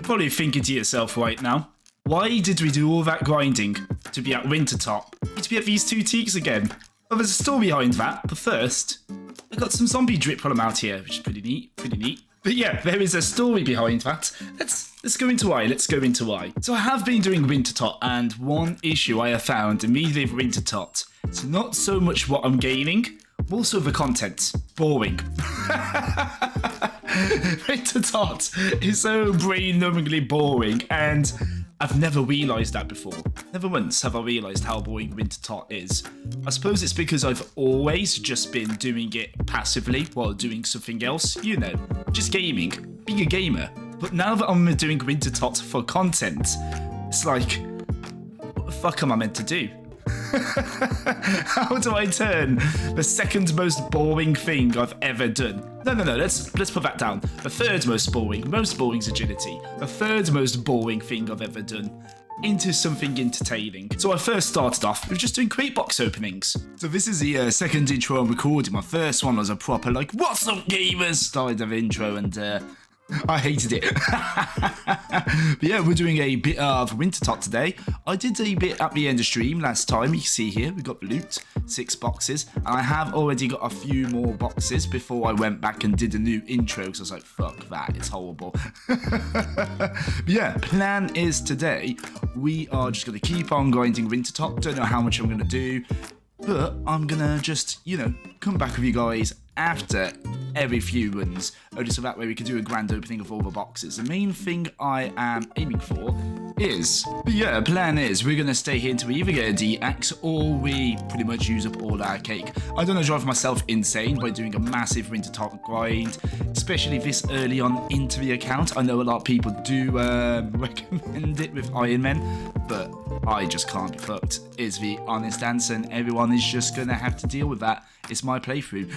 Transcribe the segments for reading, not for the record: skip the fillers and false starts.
You're probably thinking to yourself right now, why did we do all that grinding to be at Wintertodt? To be at these two teaks again? Well, there's a story behind that, but first, I got some zombie drip from out here, which is pretty neat. But yeah, there is a story behind that. Let's go into why. So I have been doing Wintertodt, and one issue I have found immediately with Wintertodt, it's not so much what I'm gaining, also the content. Boring. Wintertodt is so brain-numbingly boring, and I've never realised that before. Never once have I realised how boring Wintertodt is. I suppose it's because I've always just been doing it passively while doing something else, you know, just gaming, being a gamer. But now that I'm doing Wintertodt for content, it's like, what the fuck am I meant to do? How do I turn the second most boring thing I've ever done? No, let's put that down. The third most boring is agility. The third most boring thing I've ever done into something entertaining. So I first started off with just doing crate box openings. So this is the second intro I'm recording. My first one was a proper like, what's up gamers style of intro, and I hated it. But yeah, we're doing a bit of Wintertodt today. I did a bit at the end of stream last time. You can see here, we got the loot, 6 boxes. And I have already got a few more boxes before I went back and did a new intro. Because I was like, fuck that, it's horrible. But yeah, plan is today, we are just going to keep on grinding Wintertodt. Don't know how much I'm going to do, but I'm going to just, you know, come back with you guys after every few runs, only so that way we can do a grand opening of all the boxes. The main thing I am aiming for is, but yeah, plan is we're going to stay here until we either get a D-Axe or we pretty much use up all our cake. I don't want to drive myself insane by doing a massive Wintertodt grind, especially this early on into the account. I know a lot of people do recommend it with Iron Men, but I just can't be fucked, is the honest answer, and everyone is just going to have to deal with that. It's my playthrough.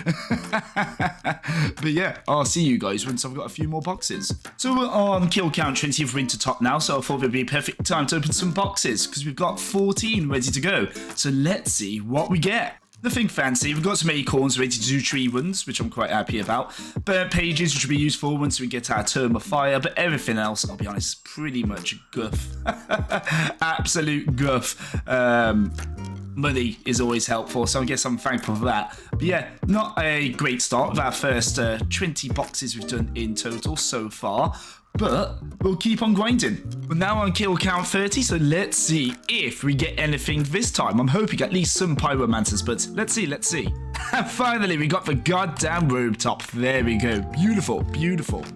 But yeah, I'll see you guys once I've got a few more boxes. So we're on kill count 20 of Wintertodt now, so I thought it would be a perfect time to open some boxes, because we've got 14 ready to go. So let's see what we get. Nothing fancy. We've got some acorns ready to do tree runs, which I'm quite happy about. Burnt pages, which will be useful once we get our Term of Fire, but everything else, I'll be honest, pretty much guff. Absolute guff. Money is always helpful, so I guess I'm thankful for that. But yeah, not a great start with our first 20 boxes we've done in total so far, but we'll keep on grinding. We're now on kill count 30, so let's see if we get anything this time. I'm hoping at least some pyromancers, but let's see. And finally, we got the goddamn robe top. There we go. Beautiful.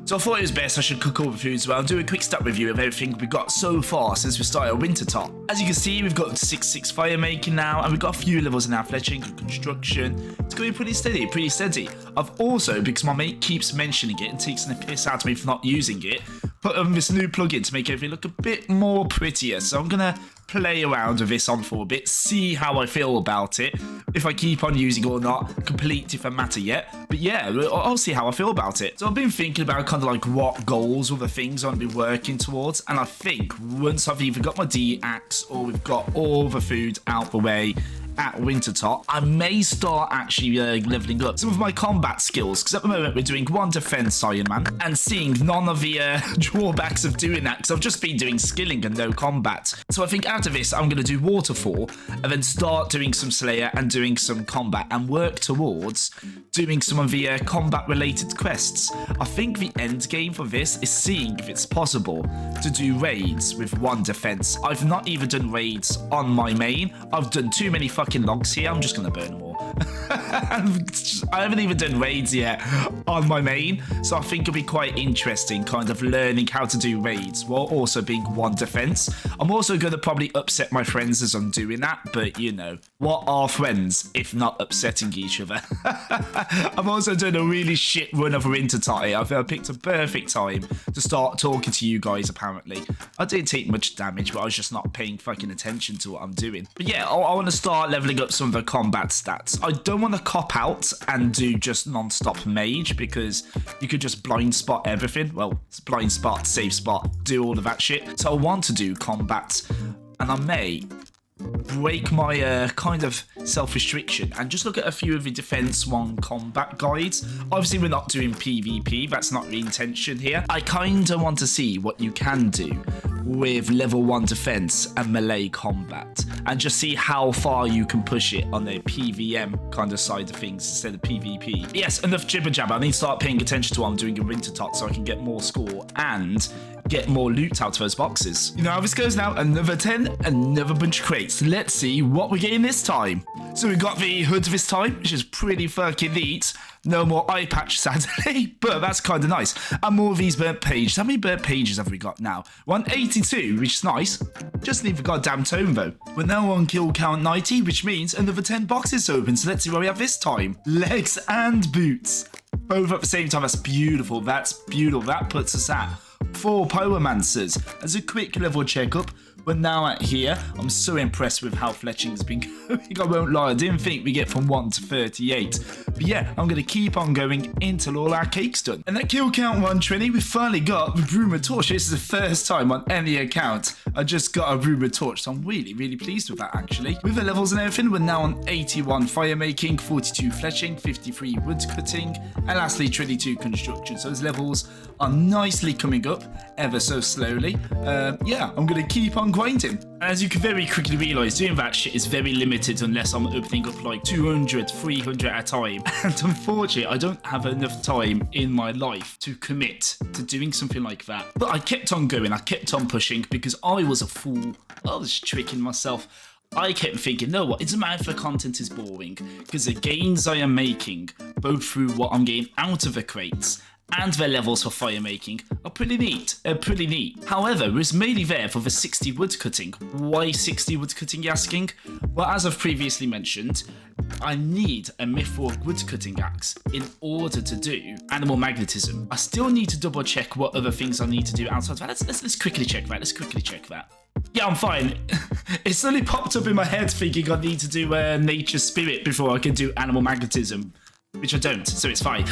So I thought it was best I should cook all the food as well and do a quick stat review of everything we got so far since we started Wintertodt. As you can see, we've got 6 fire making now, and we've got a few levels in our fletching and construction. It's going pretty steady. I've also, because my mate keeps mentioning it and takes the piss out of me for not using it, put on this new plugin to make everything look a bit more prettier. So I'm gonna play around with this on for a bit, see how I feel about it. If I keep on using it or not, complete different matter yet. But yeah, I'll see how I feel about it. So I've been thinking about kind of like what goals or the things I'll be working towards. And I think once I've either got my D-Axe or we've got all the food out the way at Wintertodt, I may start actually leveling up some of my combat skills, because at the moment we're doing 1 defense Iron Man and seeing none of the drawbacks of doing that, because I've just been doing skilling and no combat. So I think out of this I'm going to do Waterfall and then start doing some Slayer and doing some combat and work towards doing some of the combat related quests. I think the end game for this is seeing if it's possible to do raids with 1 defense. I've not even done raids on my main. I've done too many fucking logs here. I'm just gonna burn them all. I haven't even done raids yet on my main, so I think it'll be quite interesting kind of learning how to do raids while also being 1 defense. I'm also gonna probably upset my friends as I'm doing that, but you know, what are friends if not upsetting each other? I've also done a really shit run of Wintertodt here. I picked a perfect time to start talking to you guys, apparently. I didn't take much damage, but I was just not paying fucking attention to what I'm doing. But yeah, I want to start leveling up some of the combat stats. I don't want to cop out and do just non-stop mage, because you could just blind spot everything. Well, it's blind spot, save spot, do all of that shit. So I want to do combat, and I may break my kind of self-restriction and just look at a few of the Defense 1 combat guides. Obviously, we're not doing PvP. That's not the intention here. I kind of want to see what you can do with level 1 defense and melee combat and just see how far you can push it on the PvM kind of side of things instead of PvP. Yes, enough jibber jabber. I need to start paying attention to what I'm doing in Wintertodt so I can get more score and get more loot out of those boxes. You know how this goes now. Another 10, another bunch of crates. Let's see what we're getting this time. So we got the hood this time, which is pretty fucking neat. No more eye patch, sadly, but that's kind of nice. And more of these burnt pages. How many burnt pages have we got now? 182, which is nice. Just need the goddamn tome, though. We're now on kill count 90, which means another 10 boxes open. So let's see what we have this time. Legs and boots. Both at the same time. That's beautiful. That's beautiful. That puts us at 4 Pyromancers. As a quick level checkup, we're now at here. I'm so impressed with how fletching's been going. I won't lie, I didn't think we get from 1 to 38. But yeah, I'm going to keep on going until all our cake's done. And at kill count 120, we finally got the Broomer Torch. This is the first time on any account I just got a Broomer Torch, so I'm really, really pleased with that, actually. With the levels and everything, we're now on 81 fire making, 42 fletching, 53 wood cutting, and lastly 22 construction. So those levels are nicely coming up, ever so slowly. Yeah, I'm going to keep on grinding. As you can very quickly realise, doing that shit is very limited unless I'm opening up like 200, 300 at a time. And unfortunately, I don't have enough time in my life to commit to doing something like that. But I kept on going, I kept on pushing because I was a fool. I was tricking myself. I kept thinking, no, what? It doesn't matter if the content is boring, because the gains I am making, both through what I'm getting out of the crates and their levels for fire making, are pretty neat. They're pretty neat. However, it's mainly there for the 60 wood cutting. Why 60 wood cutting, you're asking? Well, as I've previously mentioned, I need a Mithril wood cutting axe in order to do animal magnetism. I still need to double check what other things I need to do outside of that. Let's quickly check that. Let's quickly check that. Yeah, I'm fine. It suddenly popped up in my head thinking I need to do nature spirit before I can do animal magnetism. Which I don't, so it's fine.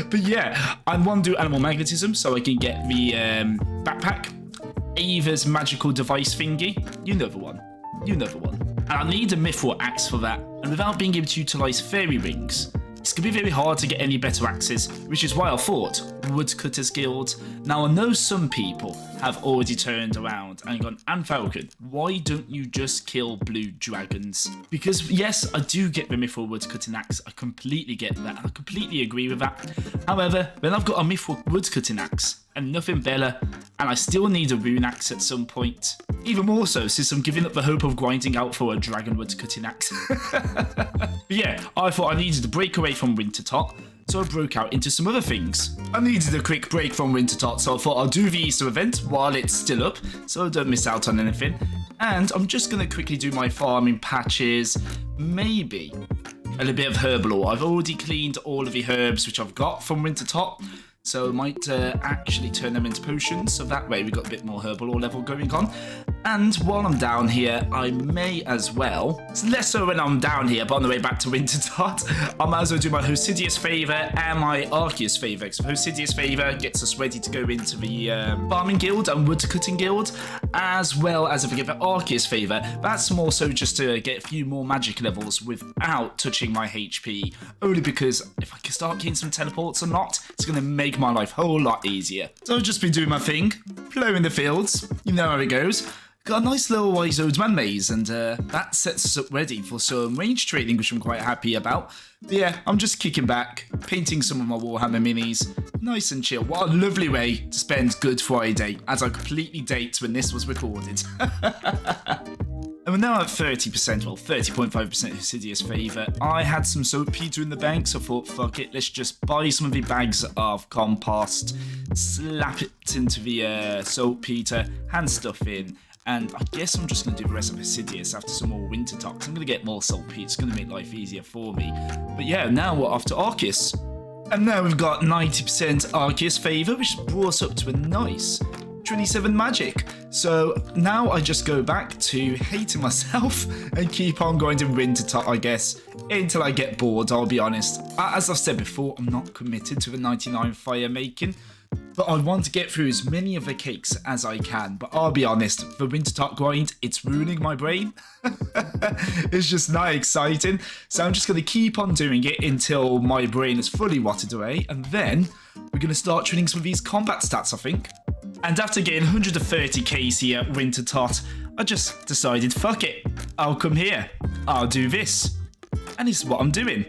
But yeah, I want to do animal magnetism so I can get the backpack. Ava's magical device thingy. You know the one. You know the one. And I need a Mithril axe for that. And without being able to utilise fairy rings, it's going to be very hard to get any better axes, which is why I thought Woodcutters Guild. Now, I know some people have already turned around and gone, and Falcon, why don't you just kill blue dragons? Because, yes, I do get the Mithril Woodcutting axe. I completely get that, and I completely agree with that. However, when I've got a Mithril Woodcutting axe and nothing better, and I still need a rune axe at some point, even more so since I'm giving up the hope of grinding out for a dragon woodcutting axe. But yeah, I thought I needed to break away from Wintertodt, so I broke out into some other things. I needed a quick break from Wintertodt, so I thought I'll do the Easter event while it's still up, so I don't miss out on anything. And I'm just going to quickly do my farming patches, maybe a little bit of herbal ore. I've already cleaned all of the herbs which I've got from Wintertodt, so I might actually turn them into potions, so that way we got a bit more herbal ore level going on. And while I'm down here, I may as well, it's less so when I'm down here, but on the way back to Wintertodt, I might as well do my Hosidius Favour and my Arceus Favour. So Hosidius Favour gets us ready to go into the Farming Guild and Woodcutting Guild, as well as if I get the Arceus Favour, that's more so just to get a few more magic levels without touching my HP, only because if I can start getting some teleports or not, it's going to make my life a whole lot easier. So I've just been doing my thing, ploughing the fields, you know how it goes. Got a nice little Wise Old Man maze, and that sets us up ready for some range training, which I'm quite happy about. But yeah, I'm just kicking back, painting some of my Warhammer minis, nice and chill. What a lovely way to spend Good Friday, as I completely date when this was recorded. And we're now at 30%, well, 30.5% Hosidius Favour. I had some saltpeter in the bank, so I thought, fuck it, let's just buy some of the bags of compost, slap it into the saltpeter, hand stuff in, and I guess I'm just going to do the rest of Hosidius after some more Wintertodt. I'm going to get more saltpeter, it's going to make life easier for me. But yeah, now we're off to Arceus. And now we've got 90% Arceus Favour, which brought us up to a nice 27 magic. So now I just go back to hating myself and keep on going to Wintertodt, I guess, until I get bored, I'll be honest. As I've said before, I'm not committed to the 99 fire making, But I want to get through as many of the cakes as I can. But I'll be honest, the Wintertodt grind, it's ruining my brain. It's just not exciting. So I'm just going to keep on doing it until my brain is fully rotted away. And then we're going to start training some of these combat stats, I think. And after getting 130 KC at Wintertodt, I just decided, fuck it, I'll come here, I'll do this. And this is what I'm doing.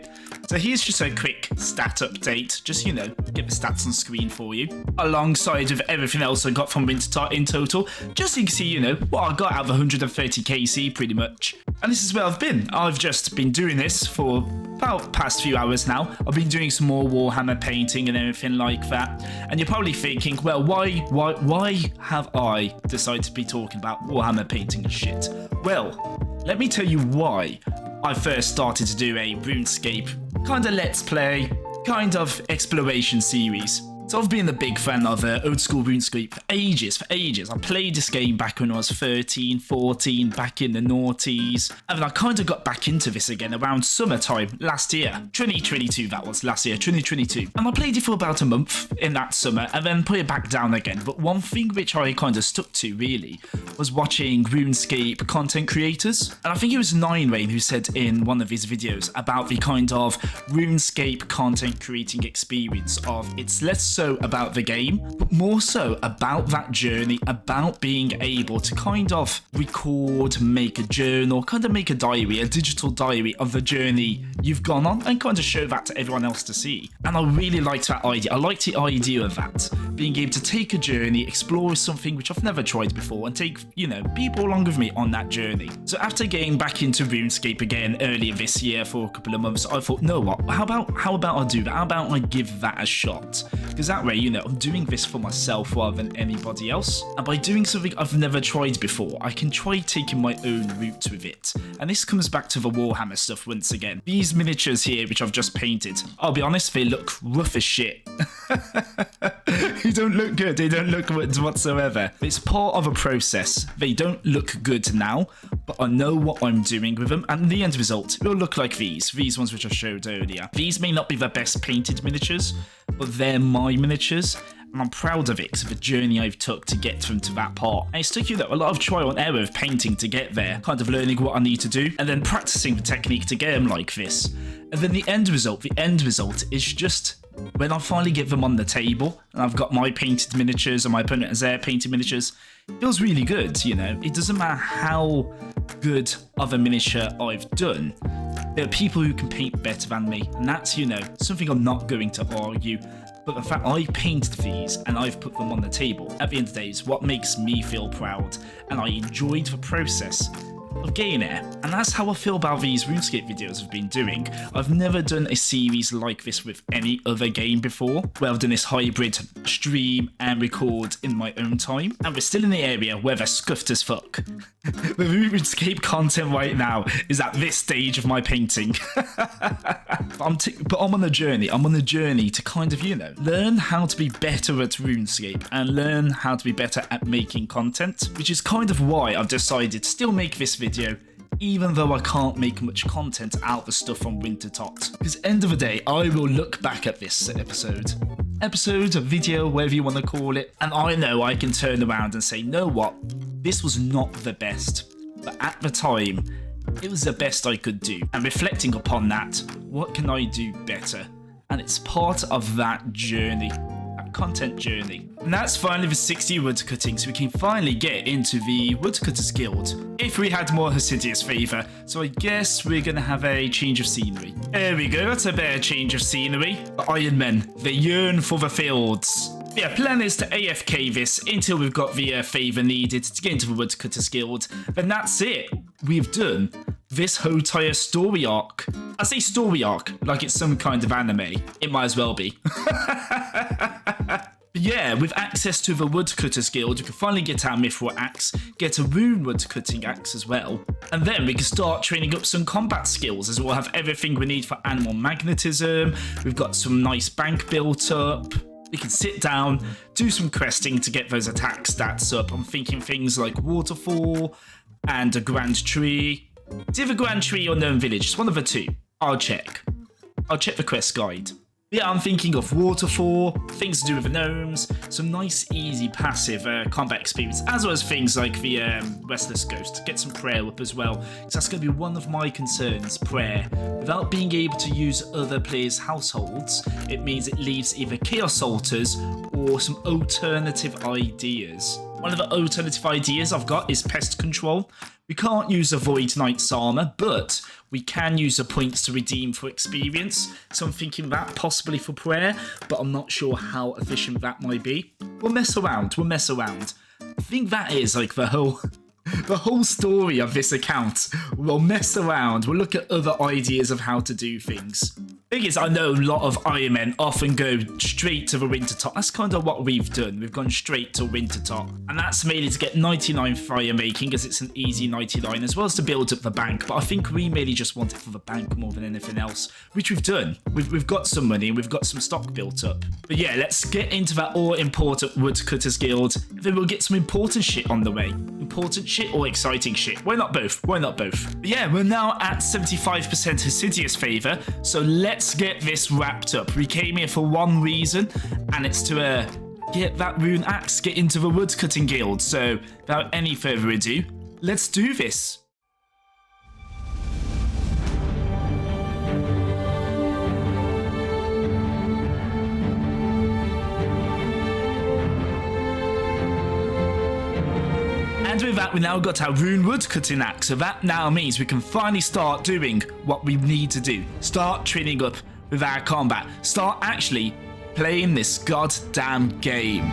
So here's just a quick stat update, just, you know, get the stats on screen for you, alongside with everything else I got from Wintertodt in total, just so you can see, you know, what I got out of 130 KC pretty much. And this is where I've been. I've just been doing this for about the past few hours now. I've been doing some more Warhammer painting and everything like that. And you're probably thinking, well, why have I decided to be talking about Warhammer painting and shit? Well, let me tell you why I first started to do a RuneScape kind of let's play, kind of exploration series. So I've been a big fan of old school RuneScape for ages. I played this game back when I was 13, 14, back in the noughties. And then I kind of got back into this again around summertime last year. 2022, that was last year, 2022. And I played it for about a month in that summer and then put it back down again. But one thing which I kind of stuck to really was watching RuneScape content creators. And I think it was Nine Rain who said in one of his videos about the kind of RuneScape content creating experience of it's less so about the game, but more so about that journey, about being able to kind of record, make a journal, kind of make a diary, a digital diary of the journey you've gone on and kind of show that to everyone else to see. And I really liked that idea. I liked the idea of that, being able to take a journey, explore something which I've never tried before and take, you know, people along with me on that journey. So after getting back into RuneScape again earlier this year for a couple of months, I thought, no, what? How about I do that? How about I give that a shot? Because that way, you know, I'm doing this for myself rather than anybody else. And by doing something I've never tried before, I can try taking my own route with it. And this comes back to the Warhammer stuff once again. These miniatures here, which I've just painted, I'll be honest, they look rough as shit. They don't look good. They don't look good whatsoever. It's part of a process. They don't look good now, but I know what I'm doing with them. And the end result will look like these ones which I showed earlier. These may not be the best painted miniatures, but they're my miniatures, and I'm proud of it because of the journey I've took to get them to that part. And it's took you a lot of trial and error of painting to get there, kind of learning what I need to do, and then practicing the technique to get them like this. And then the end result is just when I finally get them on the table, and I've got my painted miniatures and my opponent has their painted miniatures, it feels really good, you know. It doesn't matter how good of a miniature I've done. There are people who can paint better than me, and that's, you know, something I'm not going to argue. But the fact I painted these and I've put them on the table, at the end of the day, is what makes me feel proud, and I enjoyed the process of getting there. And that's how I feel about these RuneScape videos I've been doing. I've never done a series like this with any other game before, where I've done this hybrid stream and record in my own time. And we're still in the area where they're scuffed as fuck. The RuneScape content right now is at this stage of my painting. But I'm on a journey. I'm on a journey to kind of, you know, learn how to be better at RuneScape and learn how to be better at making content, which is kind of why I've decided to still make this video, even though I can't make much content out of the stuff from Wintertodt. Because end of the day, I will look back at this episode, video, whatever you want to call it, and I know I can turn around and say, know what, this was not the best, but at the time, it was the best I could do. And reflecting upon that, what can I do better? And it's part of that journey, that content journey. And that's finally the 60 woodcutting, so we can finally get into the Woodcutters Guild. If we had more Hasidious favour, so I guess we're going to have a change of scenery. There we go, that's a better change of scenery. The Iron Men, they yearn for the fields. Yeah, plan is to AFK this until we've got the favour needed to get into the Woodcutters Guild. Then that's it. We've done this whole entire story arc. I say story arc like it's some kind of anime. It might as well be. Yeah, with access to the Woodcutters Guild, we can finally get our Mithril Axe, get a Rune Woodcutting Axe as well. And then we can start training up some combat skills, as we'll have everything we need for animal magnetism. We've got some nice bank built up. We can sit down, do some questing to get those attack stats up. I'm thinking things like Waterfall and a Grand Tree. It's either Grand Tree or Gnome Village, it's one of the two. I'll check the quest guide. Yeah, I'm thinking of Waterfall, things to do with the gnomes, some nice, easy, passive combat experience, as well as things like the Restless Ghost. Get some prayer up as well, because that's going to be one of my concerns, prayer. Without being able to use other players' households, it means it leaves either Chaos Altars or some alternative ideas. One of the alternative ideas I've got is Pest Control. We can't use a Void Knight's armor, but we can use the points to redeem for experience. So I'm thinking that possibly for prayer, but I'm not sure how efficient that might be. We'll mess around, we'll mess around. I think that is like the whole story of this account. We'll mess around, we'll look at other ideas of how to do things. Thing is, I know a lot of Iron Men often go straight to the Wintertodt. That's kind of what we've done. We've gone straight to Wintertodt. And that's mainly to get 99 fire making, as it's an easy 99, as well as to build up the bank. But I think we mainly just want it for the bank more than anything else, which we've done. We've got some money and we've got some stock built up. But yeah, let's get into that all-important Woodcutters Guild. Then we'll get some important shit on the way. Important shit or exciting shit? Why not both? Why not both? But yeah, we're now at 75% Hesidious favor, so let's get this wrapped up. We came here for one reason, and it's to get that rune axe, get into the woodcutting guild. So without any further ado, let's do this. And with that, we now got our rune woodcutting axe, so that now means we can finally start doing what we need to do. Start training up with our combat. Start actually playing this goddamn game.